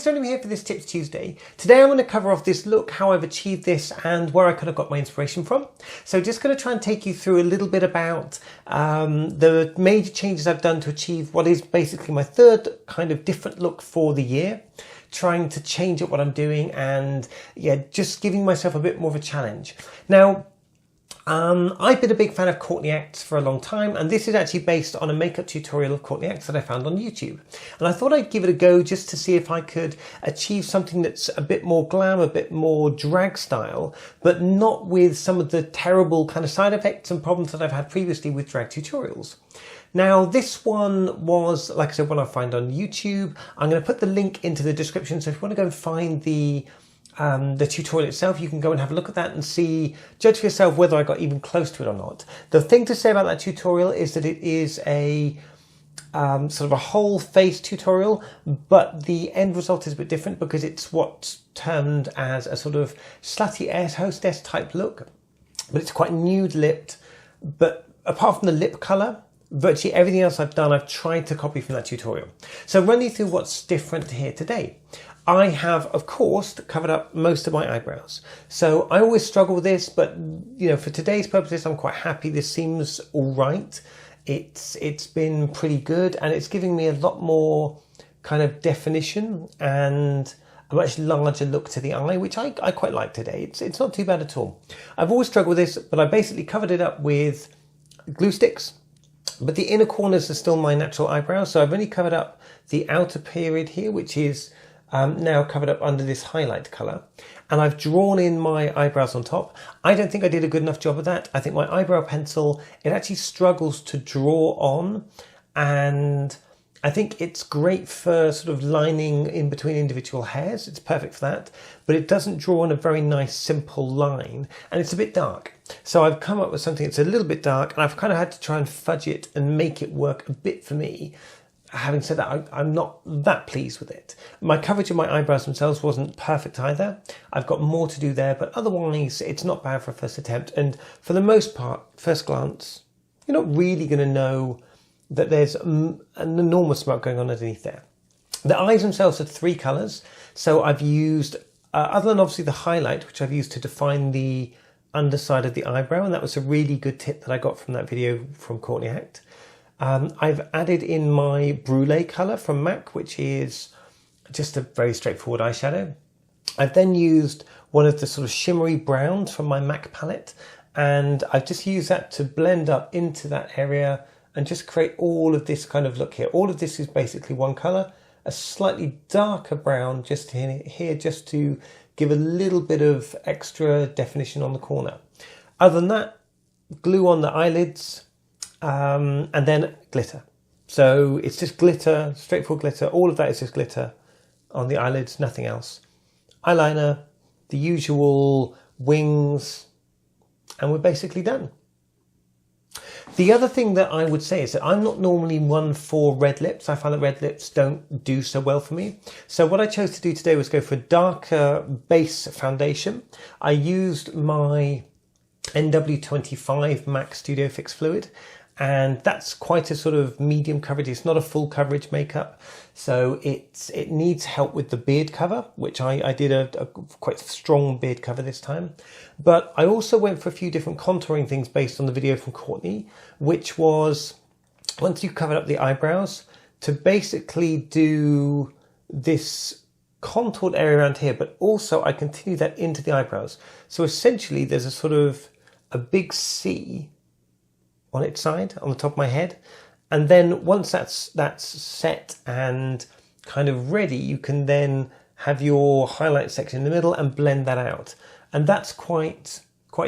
Tony here for this Tips Tuesday. Today I'm going to cover off this look, how I've achieved this and where I could have got my inspiration from. So just going to try and take you through a little bit about the major changes I've done to achieve what is basically my third kind of different look for the year. Trying to change up what I'm doing and yeah, just giving myself a bit more of a challenge. Now, I've been a big fan of Courtney Act for a long time, and this is actually based on a makeup tutorial of Courtney Act that I found on YouTube. And I thought I'd give it a go just to see if I could achieve something that's a bit more glam, a bit more drag style, but not with some of the terrible kind of side effects and problems that I've had previously with drag tutorials. Now, this one was, like I said, one I find on YouTube. I'm going to put the link into the description, so if you want to go and find the tutorial itself, you can go and have a look at that and see, judge for yourself whether I got even close to it or not. The thing to say about that tutorial is that it is a sort of a whole face tutorial, but the end result is a bit different because it's what's termed as a sort of slutty air hostess type look, but it's quite nude lipped. But apart from the lip colour, virtually everything else I've done, I've tried to copy from that tutorial. So run you through what's different here today. I have, of course, covered up most of my eyebrows. So I always struggle with this, but you know, for today's purposes, I'm quite happy. This seems all right. It's been pretty good, and it's giving me a lot more kind of definition and a much larger look to the eye, which I quite like today. It's not too bad at all. I've always struggled with this, but I basically covered it up with glue sticks. But the inner corners are still my natural eyebrows, so I've only covered up the outer period here, which is now covered up under this highlight colour, and I've drawn in my eyebrows on top. I don't think I did a good enough job of that. I think my eyebrow pencil, it actually struggles to draw on, and I think it's great for sort of lining in between individual hairs. It's perfect for that, but it doesn't draw on a very nice simple line, and it's a bit dark. So I've come up with something that's a little bit dark, and I've kind of had to try and fudge it and make it work a bit for me. Having said that, I'm not that pleased with it. My coverage of my eyebrows themselves wasn't perfect either. I've got more to do there, but otherwise it's not bad for a first attempt. And for the most part, first glance, you're not really going to know that there's an enormous amount going on underneath there. The eyes themselves are three colours. So I've used, other than obviously the highlight, which I've used to define the underside of the eyebrow, and that was a really good tip that I got from that video from Courtney Act. I've added in my brulee colour from MAC, which is just a very straightforward eyeshadow. I've then used one of the sort of shimmery browns from my MAC palette, and I've just used that to blend up into that area and just create all of this kind of look here. All of this is basically one colour, a slightly darker brown just here just to give a little bit of extra definition on the corner. Other than that, glue on the eyelids, and then glitter. So it's just glitter, straightforward glitter. All of that is just glitter on the eyelids, nothing else. Eyeliner, the usual wings, and we're basically done. The other thing that I would say is that I'm not normally one for red lips. I find that red lips don't do so well for me. So what I chose to do today was go for a darker base foundation. I used my NW25 MAC Studio Fix Fluid, and that's quite a sort of medium coverage. It's not a full coverage makeup, so it needs help with the beard cover, which I did a quite strong beard cover this time. But I also went for a few different contouring things based on the video from Courtney, which was, once you've covered up the eyebrows, to basically do this contoured area around here, but also I continue that into the eyebrows. So essentially there's a sort of a big C on its side, on the top of my head. And then once that's set and kind of ready, you can then have your highlight section in the middle and blend that out. And that's quite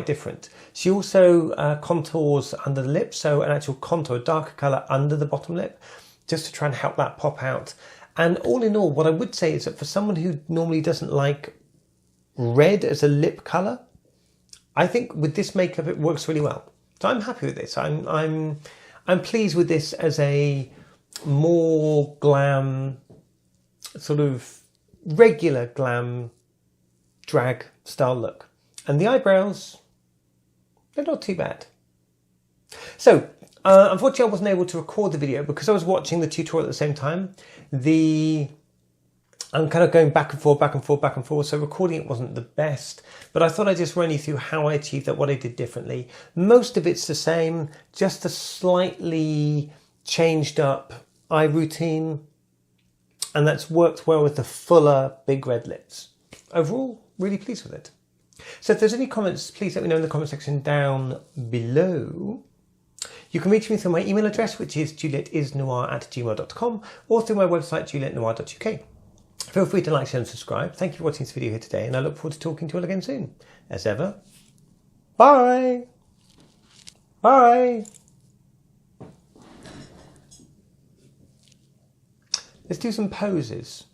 different. She also contours under the lip, so an actual contour, darker colour under the bottom lip, just to try and help that pop out. And all in all, what I would say is that for someone who normally doesn't like red as a lip colour, I think with this makeup it works really well. So I'm happy with this. I'm pleased with this as a more glam, sort of regular glam drag style look. And the eyebrows, they're not too bad. So unfortunately I wasn't able to record the video because I was watching the tutorial at the same time. The I'm kind of going back and forth, back and forth, back and forth. So recording it wasn't the best, but I thought I'd just run you through how I achieved that, what I did differently. Most of it's the same, just a slightly changed up eye routine. And that's worked well with the fuller big red lips. Overall, really pleased with it. So if there's any comments, please let me know in the comment section down below. You can reach me through my email address, which is julietisnoir@gmail.com, or through my website, juliettenoir.uk. Feel free to like, share and subscribe. Thank you for watching this video here today, and I look forward to talking to you all again soon. As ever, bye! Bye! Let's do some poses.